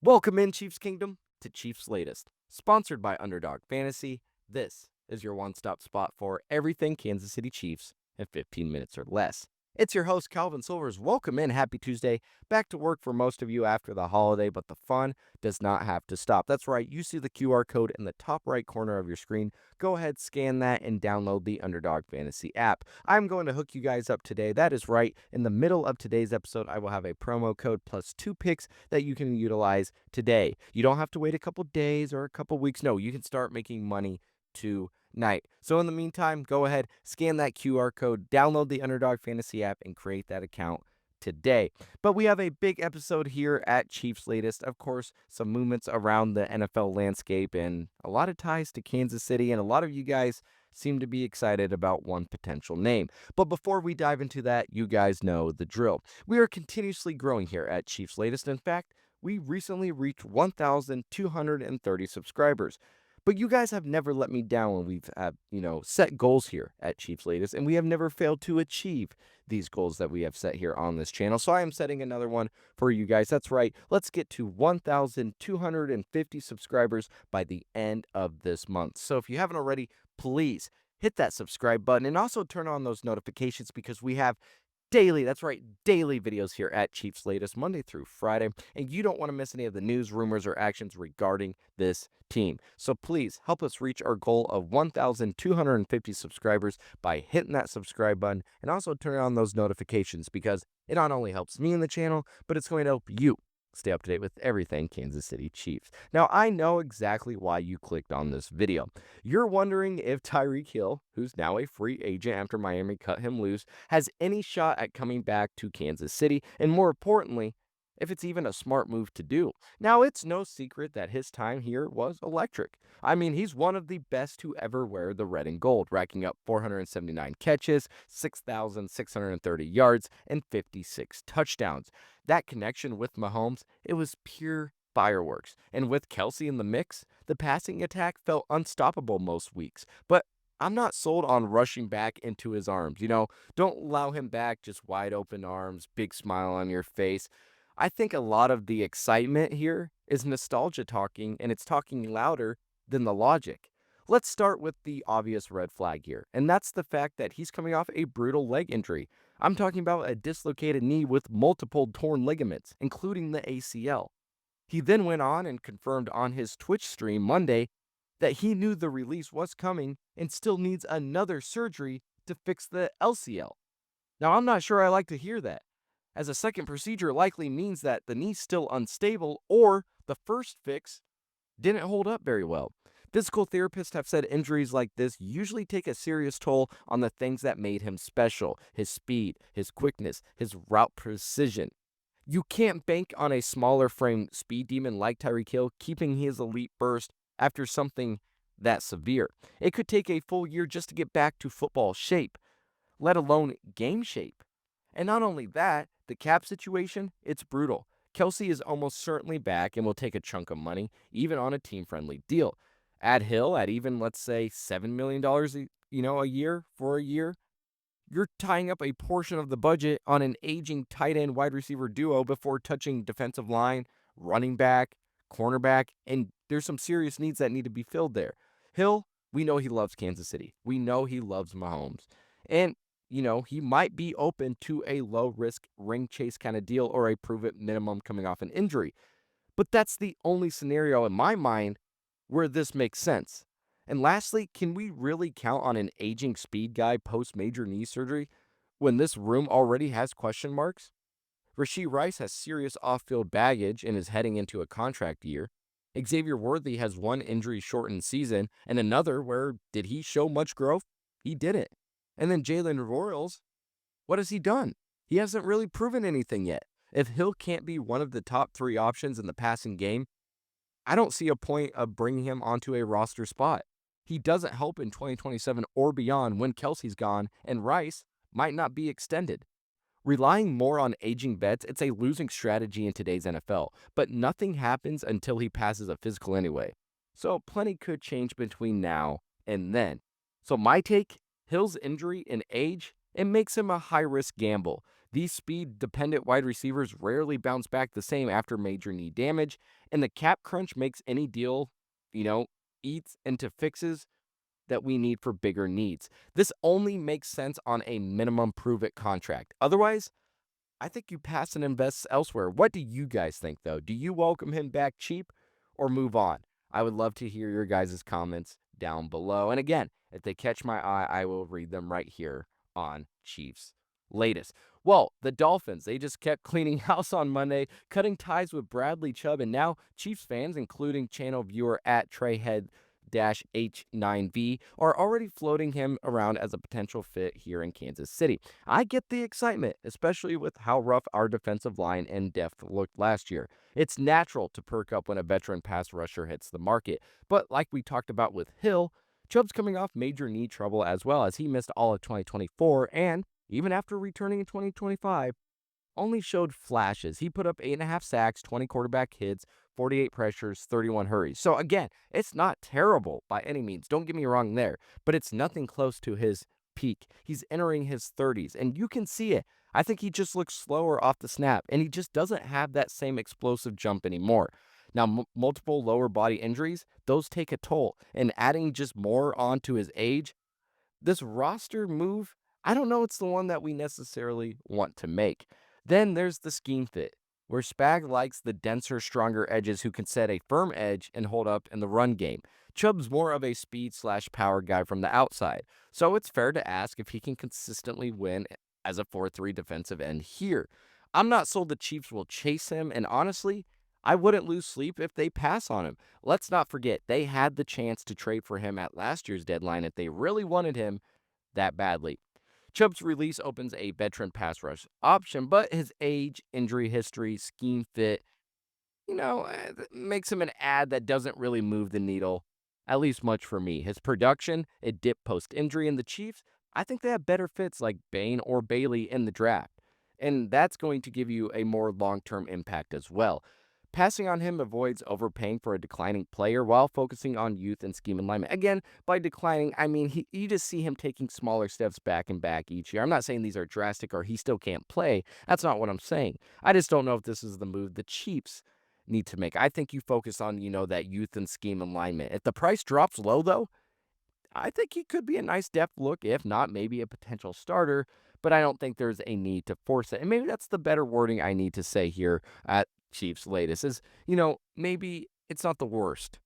Welcome in, Chiefs Kingdom, to Cheifs Latest. Sponsored by Underdog Fantasy, this is your one-stop spot for everything Kansas City Chiefs in 15 minutes or less. It's your host, Calvin Silvers. Welcome in. Happy Tuesday. Back to work for most of you after the holiday, but the fun does not have to stop. That's right. You see the QR code in the top right corner of your screen. Go ahead, scan that, and download the Underdog Fantasy app. I'm going to hook you guys up today. That is right. In the middle of today's episode, I will have a promo code plus 2 picks that you can utilize today. You don't have to wait a couple days or a couple weeks. No, you can start making money tonight. So in the meantime, go ahead, scan that QR code, download the Underdog Fantasy app, and create that account today. But we have a big episode here at Cheifs Latest. Of course, some movements around the NFL landscape and a lot of ties to Kansas City, and a lot of you guys seem to be excited about one potential name. But before we dive into that, you guys know the drill. We are continuously growing here at Cheifs Latest. In fact, we recently reached 1,230 subscribers. But you guys have never let me down when we've set goals here at Cheifs Latest, and we have never failed to achieve these goals that we have set here on this channel. So I am setting another one for you guys. That's right. Let's get to 1,250 subscribers by the end of this month. So if you haven't already, please hit that subscribe button and also turn on those notifications because we have daily, that's right, daily videos here at Cheifs Latest, Monday through Friday, and you don't want to miss any of the news, rumors, or actions regarding this team. So please help us reach our goal of 1,250 subscribers by hitting that subscribe button and also turn on those notifications because it not only helps me in the channel, but it's going to help you stay up to date with everything Kansas City Chiefs. Now, I know exactly why you clicked on this video. You're wondering if Tyreek Hill, who's now a free agent after Miami cut him loose, has any shot at coming back to Kansas City, and more importantly, if it's even a smart move to do. Now, it's no secret that his time here was electric. I mean, he's one of the best to ever wear the red and gold, racking up 479 catches, 6,630 yards, and 56 touchdowns. That connection with Mahomes, it was pure fireworks. And with Kelsey in the mix, the passing attack felt unstoppable most weeks. But I'm not sold on rushing back into his arms. Don't allow him back, just wide open arms, big smile on your face. I think a lot of the excitement here is nostalgia talking, and it's talking louder than the logic. Let's start with the obvious red flag here, and that's the fact that he's coming off a brutal leg injury. I'm talking about a dislocated knee with multiple torn ligaments, including the ACL. He then went on and confirmed on his Twitch stream Monday that he knew the release was coming and still needs another surgery to fix the LCL. Now, I'm not sure I like to hear that, as a second procedure likely means that the knee's still unstable or the first fix didn't hold up very well. Physical therapists have said injuries like this usually take a serious toll on the things that made him special: his speed, his quickness, his route precision. You can't bank on a smaller frame speed demon like Tyreek Hill keeping his elite burst after something that severe. It could take a full year just to get back to football shape, let alone game shape. And not only that, the cap situation, it's brutal. Kelsey is almost certainly back and will take a chunk of money, even on a team-friendly deal. Add Hill at even, let's say, $7 million a year for a year. You're tying up a portion of the budget on an aging tight end wide receiver duo before touching defensive line, running back, cornerback, and there's some serious needs that need to be filled there. Hill, we know he loves Kansas City. We know he loves Mahomes. And he might be open to a low risk ring chase kind of deal or a prove it minimum coming off an injury. But that's the only scenario in my mind where this makes sense. And lastly, can we really count on an aging speed guy post major knee surgery when this room already has question marks? Rashee Rice has serious off field baggage and is heading into a contract year. Xavier Worthy has one injury shortened season and another where did he show much growth? He didn't. And then Jalen Royals, what has he done? He hasn't really proven anything yet. If Hill can't be one of the top 3 options in the passing game, I don't see a point of bringing him onto a roster spot. He doesn't help in 2027 or beyond when Kelsey's gone and Rice might not be extended. Relying more on aging bets, it's a losing strategy in today's NFL, but nothing happens until he passes a physical anyway. So plenty could change between now and then. So my take, Hill's injury and age, it makes him a high-risk gamble. These speed-dependent wide receivers rarely bounce back the same after major knee damage, and the cap crunch makes any deal, you know, eats into fixes that we need for bigger needs. This only makes sense on a minimum prove-it contract. Otherwise, I think you pass and invest elsewhere. What do you guys think, though? Do you welcome him back cheap or move on? I would love to hear your guys' comments down below. And again, if they catch my eye, I will read them right here on Chiefs Latest. Well, the Dolphins, they just kept cleaning house on Monday, cutting ties with Bradley Chubb, and now Chiefs fans, including channel viewer at Treyhead H9V, are already floating him around as a potential fit here in Kansas City. I get the excitement, especially with how rough our defensive line and depth looked last year. It's natural to perk up when a veteran pass rusher hits the market, but like we talked about with Hill, Chubb's coming off major knee trouble as well, as he missed all of 2024, and even after returning in 2025, only showed flashes. He put up 8.5 sacks, 20 quarterback hits, 48 pressures, 31 hurries. So again, it's not terrible by any means. Don't get me wrong there, but it's nothing close to his peak. He's entering his 30s, and you can see it. I think he just looks slower off the snap, and he just doesn't have that same explosive jump anymore. Now, multiple lower body injuries, those take a toll, and adding just more onto his age, this roster move, I don't know it's the one that we necessarily want to make. Then there's the scheme fit, where Spag likes the denser, stronger edges who can set a firm edge and hold up in the run game. Chubb's more of a speed/power guy from the outside, so it's fair to ask if he can consistently win as a 4-3 defensive end here. I'm not sold the Chiefs will chase him, and honestly, I wouldn't lose sleep if they pass on him. Let's not forget, they had the chance to trade for him at last year's deadline if they really wanted him that badly. Chubb's release opens a veteran pass rush option, but his age, injury history, scheme fit, makes him an ad that doesn't really move the needle, at least much for me. His production, it dipped post-injury, in the Chiefs, I think they have better fits like Bain or Bailey in the draft, and that's going to give you a more long-term impact as well. Passing on him avoids overpaying for a declining player while focusing on youth and scheme alignment. Again, by declining, I mean you just see him taking smaller steps back and back each year. I'm not saying these are drastic or he still can't play. That's not what I'm saying. I just don't know if this is the move the Chiefs need to make. I think you focus on, that youth and scheme alignment. If the price drops low, though, I think he could be a nice depth look, if not maybe a potential starter, but I don't think there's a need to force it. And maybe that's the better wording I need to say here at Chiefs Latest is, maybe it's not the worst,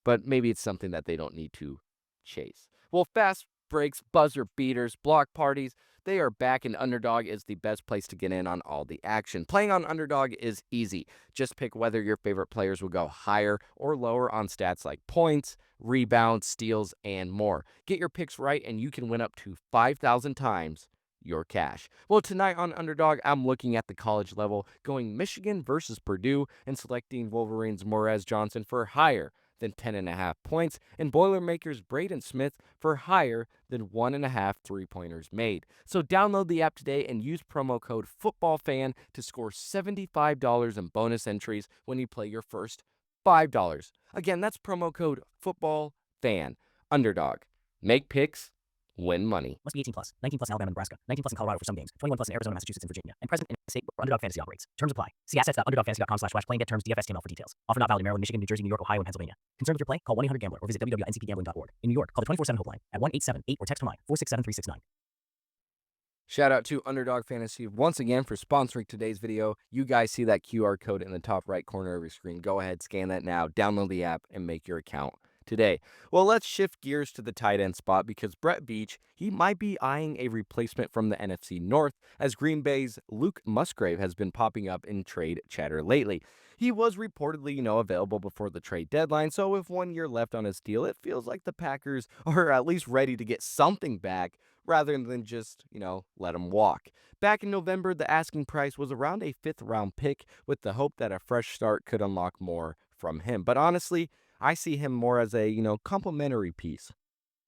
but maybe it's something that they don't need to chase. Well, fast breaks, buzzer beaters, block parties, they are back, and Underdog is the best place to get in on all the action. Playing on Underdog is easy. Just pick whether your favorite players will go higher or lower on stats like points, rebounds, steals, and more. Get your picks right, and you can win up to 5,000 times your cash. Well, tonight on Underdog, I'm looking at the college level, going Michigan versus Purdue, and selecting Wolverines' Morez Johnson for higher than 10.5 points, and Boilermakers Braden Smith for higher than 1.5 three-pointers made. So download the app today and use promo code FOOTBALLFAN to score $75 in bonus entries when you play your first $5. Again, that's promo code FOOTBALLFAN. Underdog. Make picks, win money. Must be 18 plus. 19 plus in Alabama and Nebraska. 19 plus in Colorado for some games. 21 plus in Arizona, Massachusetts, and Virginia. And present in the state where Underdog Fantasy operates. Terms apply. See assets.underdogfantasy.com/play and get terms DFSTML for details. Offer not valid in Maryland, Michigan, New Jersey, New York, Ohio, and Pennsylvania. Concerned with your play? Call 1-800-GAMBLER or visit www.ncpgambling.org. In New York, call the 24/7 helpline at 1-878 or text from line 467-369. Shout out to Underdog Fantasy once again for sponsoring today's video. You guys see that QR code in the top right corner of your screen. Go ahead, scan that now, download the app, and make your account today. Well, let's shift gears to the tight end spot because Brett Veach, he might be eyeing a replacement from the NFC North, as Green Bay's Luke Musgrave has been popping up in trade chatter lately. He was reportedly, available before the trade deadline, so with 1 year left on his deal, it feels like the Packers are at least ready to get something back rather than just, let him walk. Back in November, the asking price was around a 5th-round pick with the hope that a fresh start could unlock more from him. But honestly, I see him more as a, complementary piece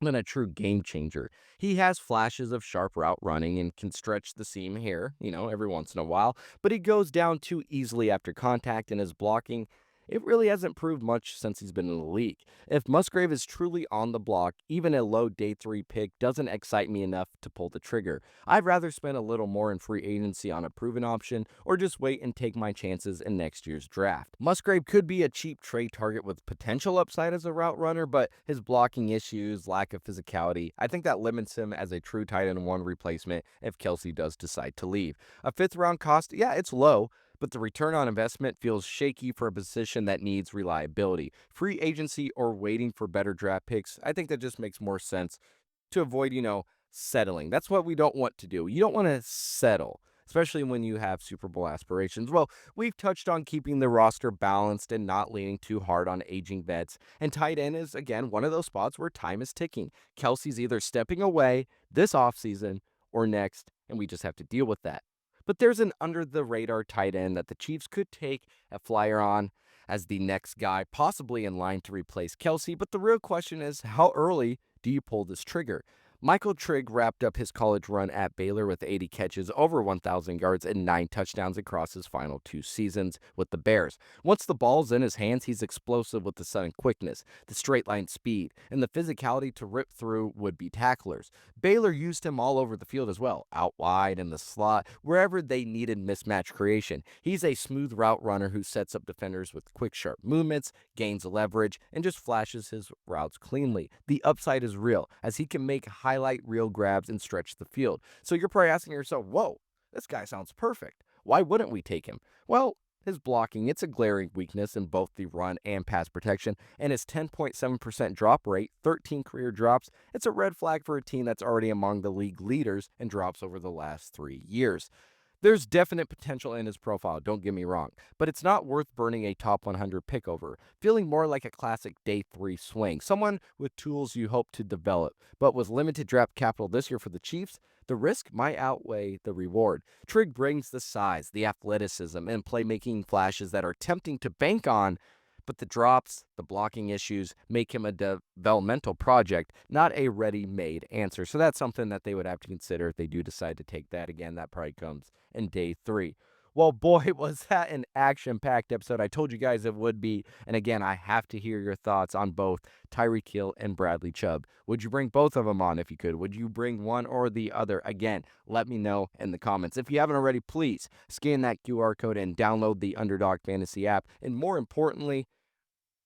than a true game changer. He has flashes of sharp route running and can stretch the seam here, every once in a while, but he goes down too easily after contact, and his blocking, it really hasn't proved much since he's been in the league. If Musgrave is truly on the block, even a low day 3 pick doesn't excite me enough to pull the trigger. I'd rather spend a little more in free agency on a proven option or just wait and take my chances in next year's draft. Musgrave could be a cheap trade target with potential upside as a route runner, but his blocking issues, lack of physicality, I think that limits him as a true tight end 1 replacement if Kelsey does decide to leave. A 5th round cost, yeah, it's low, but the return on investment feels shaky for a position that needs reliability. Free agency or waiting for better draft picks, I think that just makes more sense to avoid, settling. That's what we don't want to do. You don't want to settle, especially when you have Super Bowl aspirations. Well, we've touched on keeping the roster balanced and not leaning too hard on aging vets. And tight end is, again, one of those spots where time is ticking. Kelsey's either stepping away this offseason or next, and we just have to deal with that. But there's an under-the-radar tight end that the Chiefs could take a flyer on as the next guy, possibly in line to replace Kelsey. But the real question is, how early do you pull this trigger? Michael Trigg wrapped up his college run at Baylor with 80 catches, over 1,000 yards, and 9 touchdowns across his final 2 seasons with the Bears. Once the ball's in his hands, he's explosive with the sudden quickness, the straight line speed, and the physicality to rip through would-be tacklers. Baylor used him all over the field as well, out wide, in the slot, wherever they needed mismatch creation. He's a smooth route runner who sets up defenders with quick, sharp movements, gains leverage, and just flashes his routes cleanly. The upside is real, as he can make highlight reel grabs and stretch the field. So you're probably asking yourself, whoa, this guy sounds perfect. Why wouldn't we take him? Well, his blocking, it's a glaring weakness in both the run and pass protection, and his 10.7% drop rate, 13 career drops, it's a red flag for a team that's already among the league leaders in drops over the last 3 years. There's definite potential in his profile, don't get me wrong, but it's not worth burning a top 100 pick over, feeling more like a classic day 3 swing, someone with tools you hope to develop. But with limited draft capital this year for the Chiefs, the risk might outweigh the reward. Trigg brings the size, the athleticism, and playmaking flashes that are tempting to bank on, but the drops, the blocking issues make him a developmental project, not a ready-made answer. So that's something that they would have to consider if they do decide to take that. Again, that probably comes in day 3. Well, boy, was that an action-packed episode. I told you guys it would be. And again, I have to hear your thoughts on both Tyreek Hill and Bradley Chubb. Would you bring both of them on if you could? Would you bring one or the other? Again, let me know in the comments. If you haven't already, please scan that QR code and download the Underdog Fantasy app. And more importantly,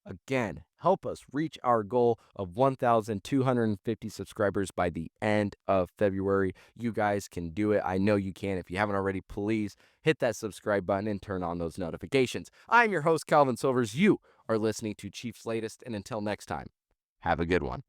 again, help us reach our goal of 1,250 subscribers by the end of February. You guys can do it. I know you can. If you haven't already, please hit that subscribe button and turn on those notifications. I'm your host, Calvin Silvers. You are listening to Cheifs Latest, and until next time, have a good one.